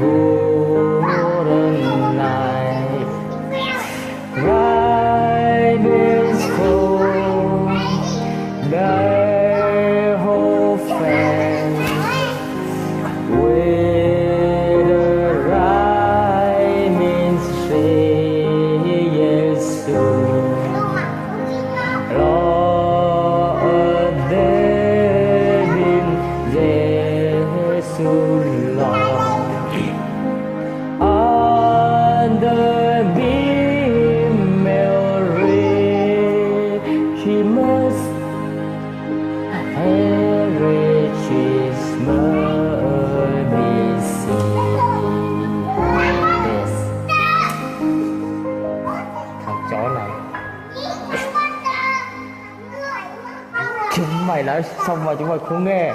golden night, riding home, thy whole fan, with the rhyming say yes soon. Lord, David, Jesus, Lord, under the Mary, she must perish, she must be seen. Yes. Thằng chó này. Chúng mày nói xong mà chúng mày không nghe.